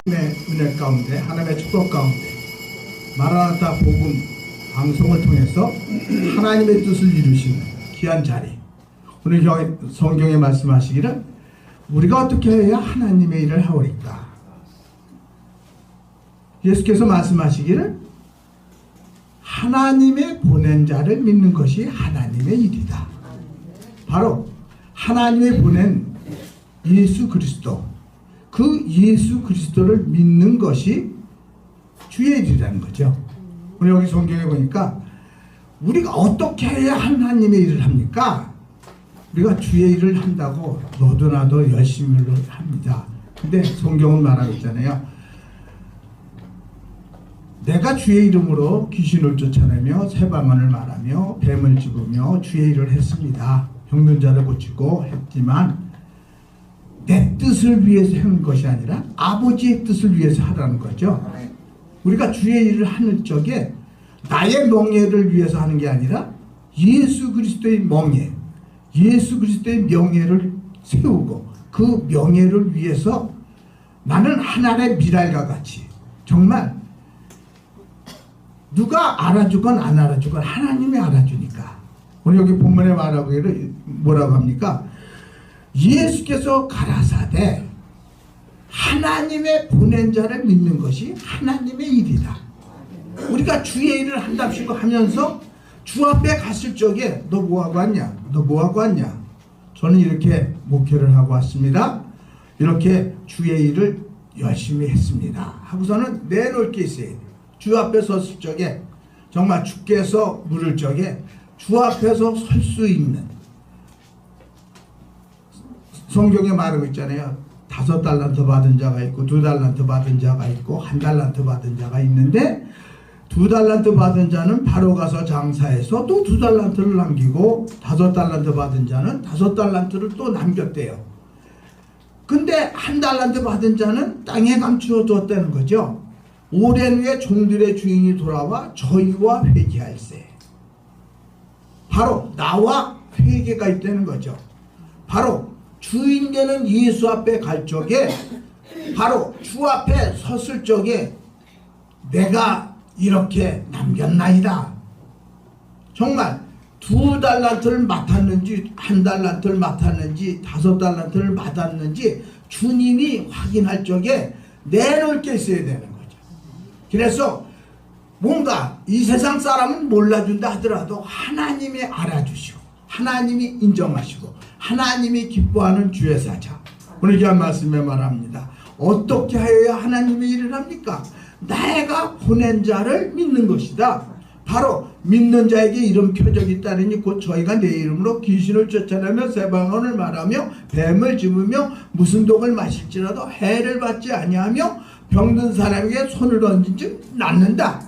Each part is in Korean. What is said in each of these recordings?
하나님의 은혜 가운데, 하나님의 축복 가운데 마라나타 복음 방송을 통해서 하나님의 뜻을 이루시는 귀한 자리, 오늘 성경에 말씀하시기를 우리가 어떻게 해야 하나님의 일을 하오리까. 예수께서 말씀하시기를 하나님의 보낸 자를 믿는 것이 하나님의 일이다. 바로 하나님의 보낸 예수 그리스도, 그 예수 그리스도를 믿는 것이 주의 일이라는 거죠. 우리 여기 성경에 보니까 우리가 어떻게 해야 하나님의 일을 합니까? 우리가 주의 일을 한다고 너도 나도 열심히 합니다. 근데 성경은 말하고 있잖아요. 내가 주의 이름으로 귀신을 쫓아내며 새방언을 말하며 뱀을 집으며 주의 일을 했습니다. 병든 자를 고치고 했지만 내 뜻을 위해서 한 것이 아니라 아버지의 뜻을 위해서 하라는 거죠. 우리가 주의 일을 하는 적에 나의 명예를 위해서 하는 게 아니라 예수 그리스도의 명예, 예수 그리스도의 명예를 세우고 그 명예를 위해서 나는 하나님의 미랄과 같이 정말 누가 알아주건 안 알아주건 하나님이 알아주니까. 오늘 여기 본문에 말하기를 뭐라고 합니까? 예수께서 가라사대 하나님의 보낸 자를 믿는 것이 하나님의 일이다. 우리가 주의 일을 한답시고 하면서 주 앞에 갔을 적에 너 뭐하고 왔냐? 너 뭐하고 왔냐? 저는 이렇게 목회를 하고 왔습니다. 이렇게 주의 일을 열심히 했습니다. 하고서는 내놓을 게 있어야 돼. 주 앞에 섰을 적에 정말 주께서 물을 적에 주 앞에서 설 수 있는, 성경에 말하고 있잖아요. 5달란트 받은 자가 있고 2달란트 받은 자가 있고 1달란트 받은 자가 있는데 2달란트 받은 자는 바로 가서 장사해서 또 2달란트를 남기고 5달란트 받은 자는 5달란트를 또 남겼대요. 근데 1달란트 받은 자는 땅에 감추어 두었다는 거죠. 오랜 후에 종들의 주인이 돌아와 저희와 회개할세. 바로 나와 회개가 있다는 거죠. 바로 주인 되는 예수 앞에 갈 적에, 바로 주 앞에 섰을 적에 내가 이렇게 남겼나이다. 정말 2달란트를 맡았는지 1달란트를 맡았는지 5달란트를 맡았는지 주님이 확인할 적에 내놓을 게 있어야 되는 거죠. 그래서 뭔가 이 세상 사람은 몰라준다 하더라도 하나님이 알아주시고 하나님이 인정하시고 하나님이 기뻐하는 주의 사자, 오늘 귀한 말씀에 말합니다. 어떻게 하여야 하나님의 일을 합니까? 내가 보낸 자를 믿는 것이다. 바로 믿는 자에게 이런 표적이 있다니 곧 저희가 내 이름으로 귀신을 쫓아내며 새방언을 말하며 뱀을 집으며 무슨 독을 마실지라도 해를 받지 아니하며 병든 사람에게 손을 얹은 즉 낫는다.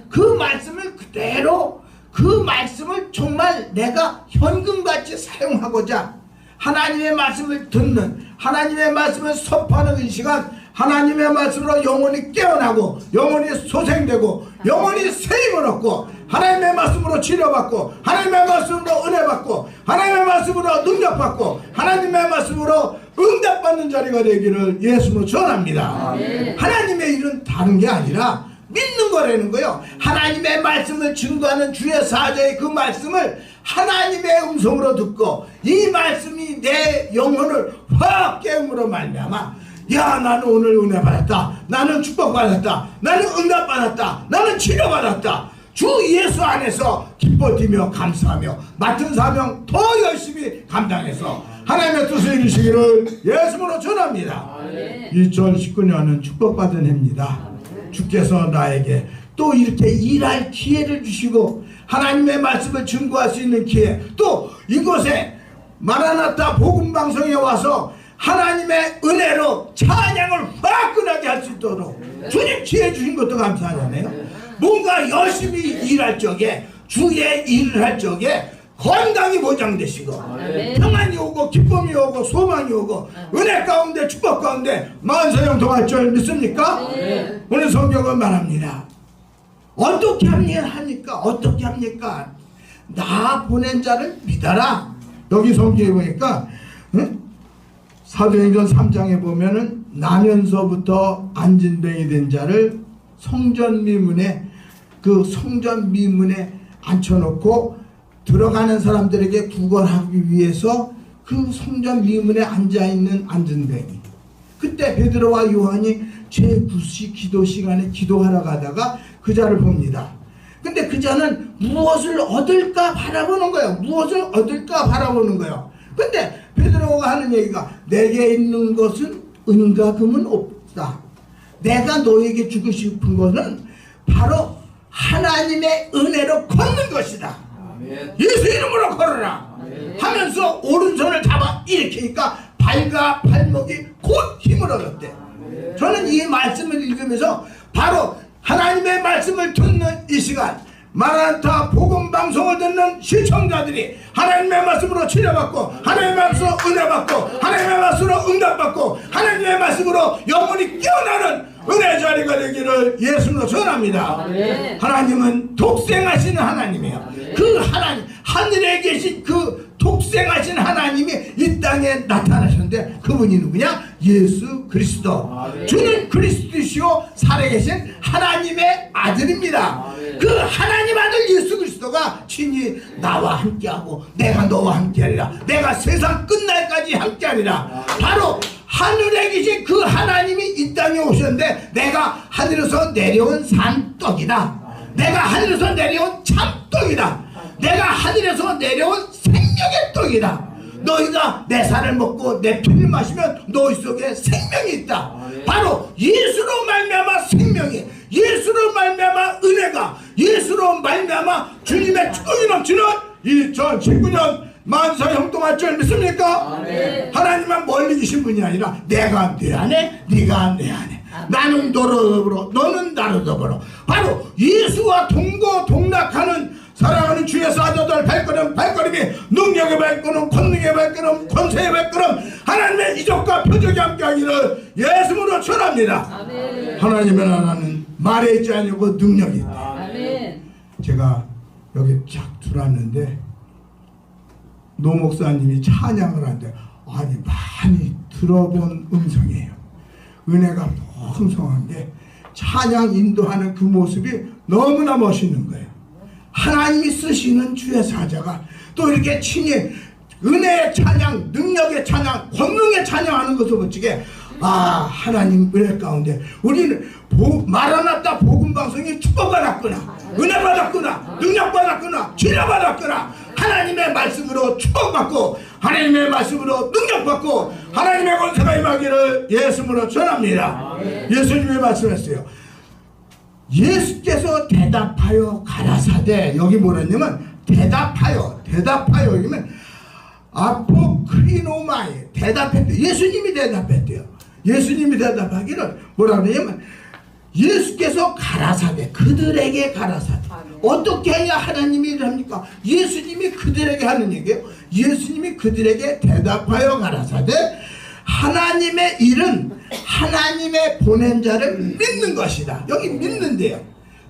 그 말씀을 그대로, 그 말씀을 정말 내가 현금같이 사용하고자 하나님의 말씀을 듣는, 하나님의 말씀을 선포하는 이 시간, 하나님의 말씀으로 영혼이 깨어나고 영혼이 소생되고 영혼이 세임을 얻고 하나님의 말씀으로 치료받고 하나님의 말씀으로 은혜받고 하나님의 말씀으로 능력받고 하나님의 말씀으로 응답받는 자리가 되기를 예수로 전합니다. 하나님의 일은 다른 게 아니라 믿는 거라는 거예요. 하나님의 말씀을 증거하는 주의 사자의 그 말씀을 하나님의 음성으로 듣고 이 말씀이 내 영혼을 확 깨움으로 말미암아, 야 나는 오늘 은혜 받았다, 나는 축복 받았다, 나는 응답 받았다, 나는 치료 받았다, 주 예수 안에서 기뻐 뛰며 감사하며 맡은 사명 더 열심히 감당해서 하나님의 뜻을 이루시기를 예수로 전합니다. 2019년은 축복받은 해입니다. 주께서 나에게 또 이렇게 일할 기회를 주시고 하나님의 말씀을 증거할 수 있는 기회, 또 이곳에 마라나타 복음방송에 와서 하나님의 은혜로 찬양을 화끈하게 할 수 있도록 주님 기회 주신 것도 감사하잖아요. 뭔가 열심히 일할 적에, 주의 일을 할 적에 건강이 보장되시고 평안이 오고 기쁨이 오고 소망이 오고 은혜 가운데 축복 가운데 만사형통할 줄 믿습니까? 오늘 성경은 말합니다. 어떻게 합니까? 어떻게 합니까? 나 보낸 자를 믿어라. 여기 성경에 보니까 사도행전 3장에 보면은 나면서부터 안진뱅이 된 자를 성전미문에 앉혀놓고 들어가는 사람들에게 구걸하기 위해서 그 성전미문에 앉아있는 안진뱅이, 그때 베드로와 요한이 제9시 기도 시간에 기도하러 가다가 그 자를 봅니다. 근데 그 자는 무엇을 얻을까 바라보는 거예요. 무엇을 얻을까 바라보는 거예요. 근데 베드로가 하는 얘기가, 내게 있는 것은 은과 금은 없다. 내가 너에게 주고 싶은 것은 바로 하나님의 은혜로 걷는 것이다. 아멘. 예수 이름으로 걸어라. 아멘. 하면서 오른손을 잡아 일으키니까 발과 발목이 곧 힘을 얻었대. 아멘. 저는 이 말씀을 읽으면서 바로 하나님의 말씀을 듣는 이 시간, 마라나타 복음 방송을 듣는 시청자들이 하나님의 말씀으로 치료받고, 하나님의 말씀으로 은혜받고, 하나님의 말씀으로 응답받고, 하나님의 말씀으로 영혼이 깨어나는 은혜 자리가 되기를 예수로 전합니다. 아멘. 하나님은 독생하시는 하나님이에요. 아멘. 그 하나님, 하늘에 계신 그 독생하신 하나님이 이 땅에 나타나셨는데, 그분이 누구냐? 예수 그리스도. 아멘. 주는 그리스도시요 살아계신 하나님의 아들입니다. 아멘. 그 하나님 아들 예수 그리스도가 친히 나와 함께하고 내가 너와 함께하리라, 내가 세상 끝날까지 함께하리라. 바로 하늘에 계신 그 하나님이 이 땅에 오셨는데, 내가 하늘에서 내려온 산떡이다, 내가 하늘에서 내려온 참떡이다, 내가 하늘에서 내려온 생명의 떡이다. 너희가 내 살을 먹고 내 피를 마시면 너희 속에 생명이 있다. 바로 예수로 말미암아 생명이, 예수로 말미암아 은혜가, 예수로 말미암아 주님의 축복이 넘치는 2019년 만사 형통할 줄 믿습니까? 아멘. 하나님만 멀리 계신 분이 아니라 내가 내 안에, 네가 내 안에, 나는 너로 더불어 너는 나로 더불어, 바로 예수와 동거동락하는 사랑하는 주의 사자들 발걸음이 능력의 발걸음, 권능의 발걸음, 권세의 발걸음, 하나님의 이적과 표적이 함께하기를 예수로 전합니다. 아멘. 하나님의 나라는 말에 있지 아니고 능력이 있다. 아멘. 제가 여기 쫙 들어왔는데 노 목사님이 찬양을 하는데, 아니 많이 들어본 음성이에요. 은혜가 풍성한 게 찬양 인도하는 그 모습이 너무나 멋있는 거예요. 하나님이 쓰시는 주의 사자가 또 이렇게 친히 은혜의 찬양, 능력의 찬양, 권능의 찬양하는 것을 멋지게, 아 하나님 은혜 가운데 우리는 마라나타 복음방송이 축복받았구나, 은혜받았구나, 능력받았구나, 치료받았구나, 하나님의 말씀으로 축복받고 하나님의 말씀으로 능력받고 하나님의 권세가 임하기를 예수님으로 전합니다. 예수님이 말씀했어요. 예수께서 대답하여 가라사대, 여기 뭐랬냐면 대답하여 이면 아포크리노마이, 대답했대요. 예수님이 대답했대요. 예수님이 대답하기를 뭐라 그러냐면 예수께서 가라사대, 그들에게 가라사대. 어떻게 해야 하나님이 일합니까? 예수님이 그들에게 하는 얘기예요. 예수님이 그들에게 대답하여 가라사대, 하나님의 일은 하나님의 보낸 자를 믿는 것이다. 여기 믿는데요.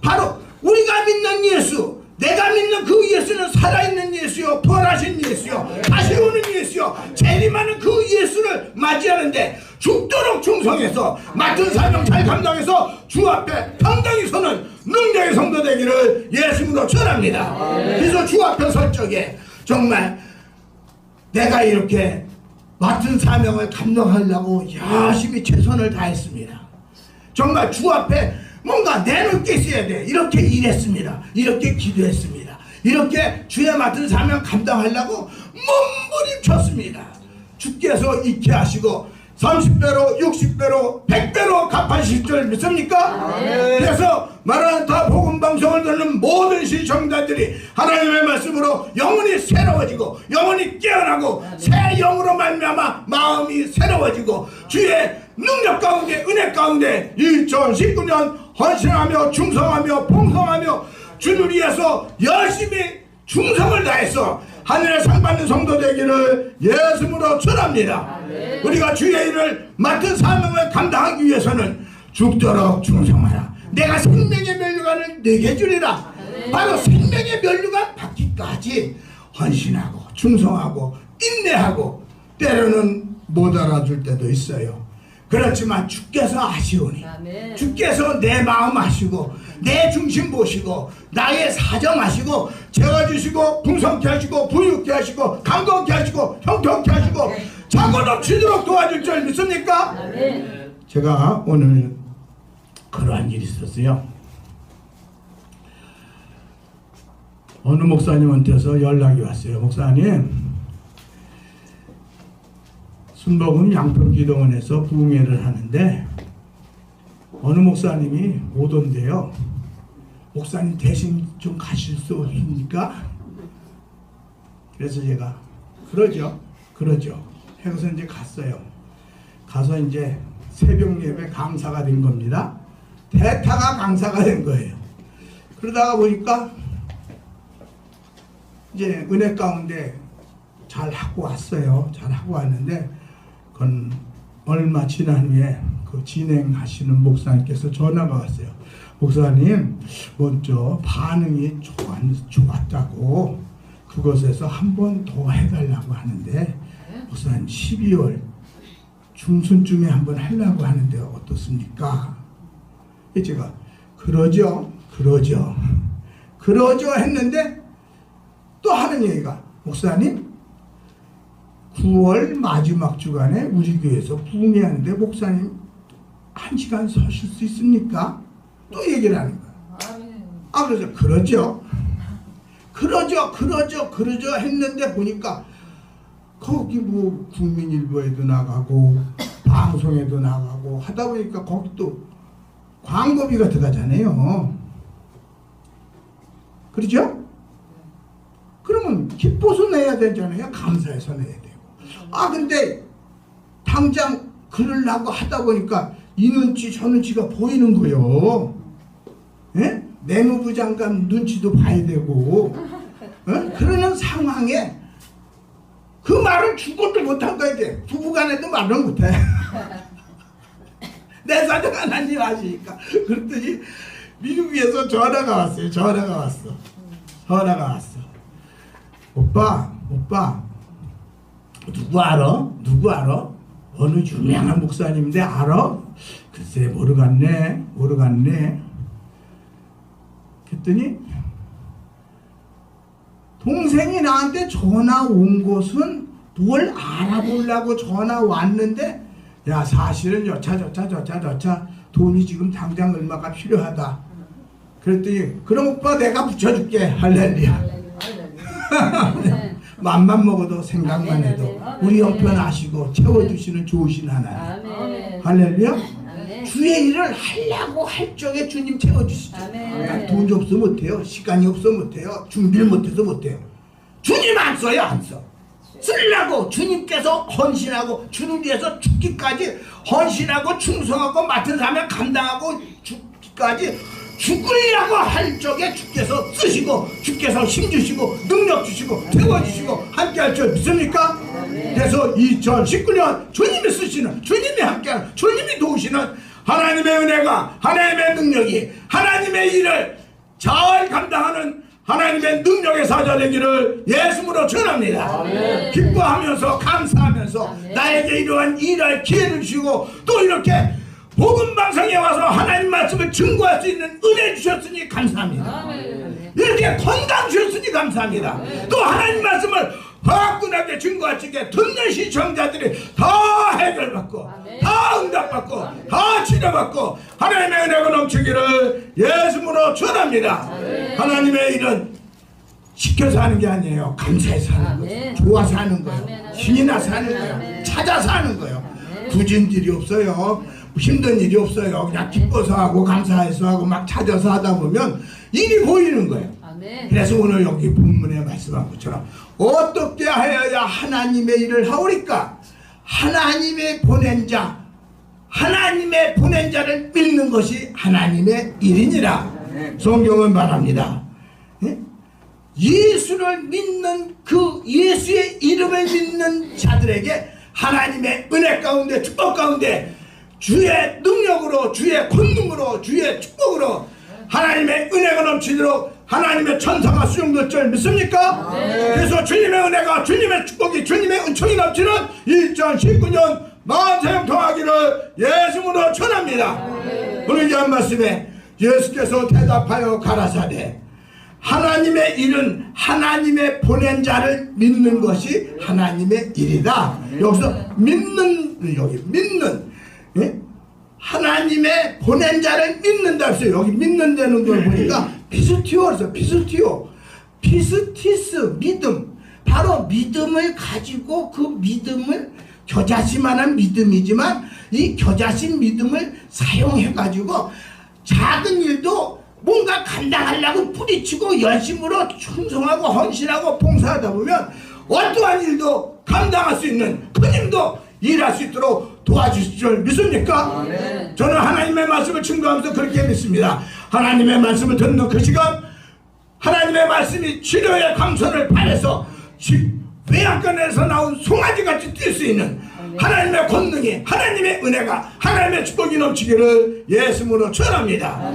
바로 우리가 믿는 예수, 내가 믿는 그 예수는 살아있는 예수요, 부활하신 예수요, 다시 오는 예수요, 재림하는 그 예수를 맞이하는데 죽도록 충성해서 맡은 사명 잘 감당해서 주 앞에 당당히 서는 능력의 성도 되기를 예수님으로 전합니다. 그래서 주 앞에 설 적에 정말 내가 이렇게 맡은 사명을 감당하려고 열심히 최선을 다했습니다. 정말 주 앞에 뭔가 내놓을 게 있어야 돼. 이렇게 일했습니다. 이렇게 기도했습니다. 이렇게 주의 맡은 사명 감당하려고 몸부림쳤습니다. 주께서 잊게 하시고 30배로 60배로 100배로 갚아주실 줄 믿습니까? 네. 그래서 마라나타 복음방송을 듣는 모든 시청자들이 하나님의 말씀으로 영혼이 새로워지고 영혼이 깨어나고 새 영으로 말미암아 마음이 새로워지고 주의 능력 가운데 은혜 가운데 2019년 헌신하며 충성하며 풍성하며 주를 위해서 열심히 충성을 다해서 하늘의 상 받는 성도 되기를 예수님으로 전합니다. 우리가 주의 일을 맡은 사명을 감당하기 위해서는 죽도록 충성하라. 내가 생명의 면류관을 내게 주리라. 바로 생명의 면류관 받기까지 헌신하고 충성하고 인내하고 때로는 못 알아줄 때도 있어요. 그렇지만 주께서 아시오니 아멘. 주께서 내 마음 아시고 내 중심 보시고 나의 사정 아시고 채워주시고 풍성케 하시고 부유케 하시고 강건케 하시고 형통케 하시고 자고 넘치도록 도와줄 줄 믿습니까? 아멘. 제가 오늘 그러한 일이 있었어요. 어느 목사님한테서 연락이 왔어요. 목사님, 순복음 양평기도원에서 부흥회를 하는데 어느 목사님이 못 온대요. 목사님 대신 좀 가실 수 있습니까? 그래서 제가 그러죠 해서 이제 갔어요. 가서 이제 새벽 예배 강사가 된 겁니다. 대타가 강사가 된 거예요. 그러다가 보니까 이제 은혜 가운데 잘 하고 왔어요. 잘 하고 왔는데 그건 얼마 지난 후에 그 진행하시는 목사님께서 전화가 왔어요. 목사님, 먼저 반응이 좋았다고 그것에서 한 번 더 해달라고 하는데 목사님 12월 중순쯤에 한 번 하려고 하는데 어떻습니까? 제가 그러죠 했는데 또 하는 얘기가 목사님 9월 마지막 주간에 우리 교회에서 부흥회하는데 목사님 1시간 서실 수 있습니까? 또 얘기를 하는 거예요. 그래서 그러죠 했는데 보니까 거기 뭐 국민일보에도 나가고 방송에도 나가고 하다 보니까 거기 또 광고비가 들어가잖아요. 그렇죠? 그러면 기뻐서 내야 되잖아요. 감사해서 내야 되고. 근데 당장 그러려고 하다 보니까 이 눈치 저 눈치가 보이는 거요. 예? 내무부 장관 눈치도 봐야 되고 그러는 상황에 그 말을 죽어도 못한 거야. 이제 부부간에도 말을 못해. 내 사정 하나님 아시니까. 그랬더니 미국에서 전화가 왔어요. 전화가 왔어. 오빠 누구 알아? 어느 유명한 목사님인데 알아? 글쎄 모르겠네. 그랬더니 동생이 나한테 전화 온 것은 뭘 알아보려고 전화 왔는데 야 사실은 여차 돈이 지금 당장 얼마가 필요하다. 그랬더니 그럼 오빠 내가 붙여줄게. 할렐루야. 맘만 먹어도 생각만 해도 우리 형편 아시고 채워주시는 좋으신 하나님. 할렐루야. 주의 일을 하려고 할 적에 주님 채워주시죠. 돈이 없어 못해요. 시간이 없어 못해요. 준비를 못해서 못해요. 주님 안 써요. 안 써. 쓰려고 주님께서 헌신하고 주님 위해서 죽기까지 헌신하고 충성하고 맡은 사명 감당하고 죽기까지 죽으려고 할 적에 주께서 쓰시고 주께서 힘주시고 능력 주시고 태워주시고 함께 할 줄 믿습니까? 그래서 2019년 주님이 쓰시는 주님이 함께하는 주님이 도우시는 하나님의 은혜가 하나님의 능력이 하나님의 일을 잘 감당하는 하나님의 능력의 사자 되기를 예수님으로 전합니다. 아멘. 기뻐하면서 감사하면서 아멘. 나에게 이러한 일할 기회를 주시고 또 이렇게 복음방송에 와서 하나님 말씀을 증거할 수 있는 은혜 주셨으니 감사합니다. 아멘. 이렇게 건강 주셨으니 감사합니다. 아멘. 또 하나님 말씀을 화끈하게 증거할 수 있게 듣는 시청자들이 다 해결받고 아멘. 다 응답받고 아멘. 다 치료받고 하나님의 은혜가 넘치기를 예수님으로 전합니다. 아멘. 하나님의 일은 시켜서 하는 게 아니에요. 감사해서 하는 거예요. 좋아서 하는 거예요. 신이 나서 하는 거예요. 찾아서 하는 거예요. 굳은 일이 없어요. 힘든 일이 없어요. 그냥 기뻐서 하고 감사해서 하고 막 찾아서 하다 보면 일이 보이는 거예요. 아멘. 그래서 오늘 여기 본문에 말씀한 것처럼 어떻게 하여야 하나님의 일을 하오리까? 하나님의 보낸 자를 믿는 것이 하나님의 일이니라. 성경은 말합니다. 예수를 믿는 그 예수의 이름을 믿는 자들에게 하나님의 은혜 가운데 축복 가운데 주의 능력으로 주의 권능으로 주의 축복으로 하나님의 은혜가 넘치도록 하나님의 천사가 수용될 줄 믿습니까? 그래서 주님의 은혜가, 주님의 축복이, 주님의 은총이 넘치는 2019년 만사형통하기를 예수님으로 전합니다. 오늘 이 한 말씀에 예수께서 대답하여 가라사대 하나님의 일은 하나님의 보낸 자를 믿는 것이 하나님의 일이다. 여기서 믿는, 여기 믿는, 예? 하나님의 보낸 자를 믿는다 했어요. 여기 믿는다는 걸 보니까 피스티오에서 피스티오, 피스티스, 믿음. 바로 믿음을 가지고 그 믿음을 겨자씨만한 믿음이지만 이 겨자씨 믿음을 사용해 가지고 작은 일도 뭔가 감당하려고 뿌리치고 열심으로 충성하고 헌신하고 봉사하다 보면 어떠한 일도 감당할 수 있는, 큰 힘도 일할 수 있도록 도와주실 줄 믿습니까? 저는 하나님의 말씀을 증거하면서 그렇게 믿습니다. 하나님의 말씀을 듣는 그 시간, 하나님의 말씀이 치료의 강선을 발해서 외양간에서 나온 송아지같이 뛸 수 있는 하나님의 권능이, 하나님의 은혜가, 하나님의 축복이 넘치기를 예수님으로 전합니다.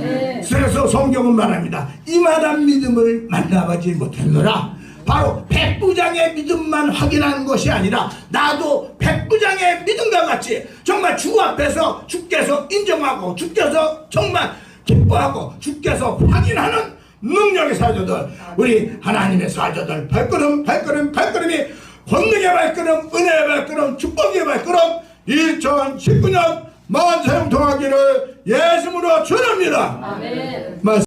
그래서 성경은 말합니다. 이만한 믿음을 만나보지 못했노라. 바로 백부장의 믿음만 확인하는 것이 아니라 나도 백부장의 믿음과 같이 정말 주 앞에서 주께서 인정하고 주께서 정말 기뻐하고 주께서 확인하는 능력의 사자들, 우리 하나님의 사자들 발걸음 발걸음이 권능의 발걸음, 은혜의 발걸음, 축복의 발걸음 2019년 만사형통하기를 예수님으로 전합니다.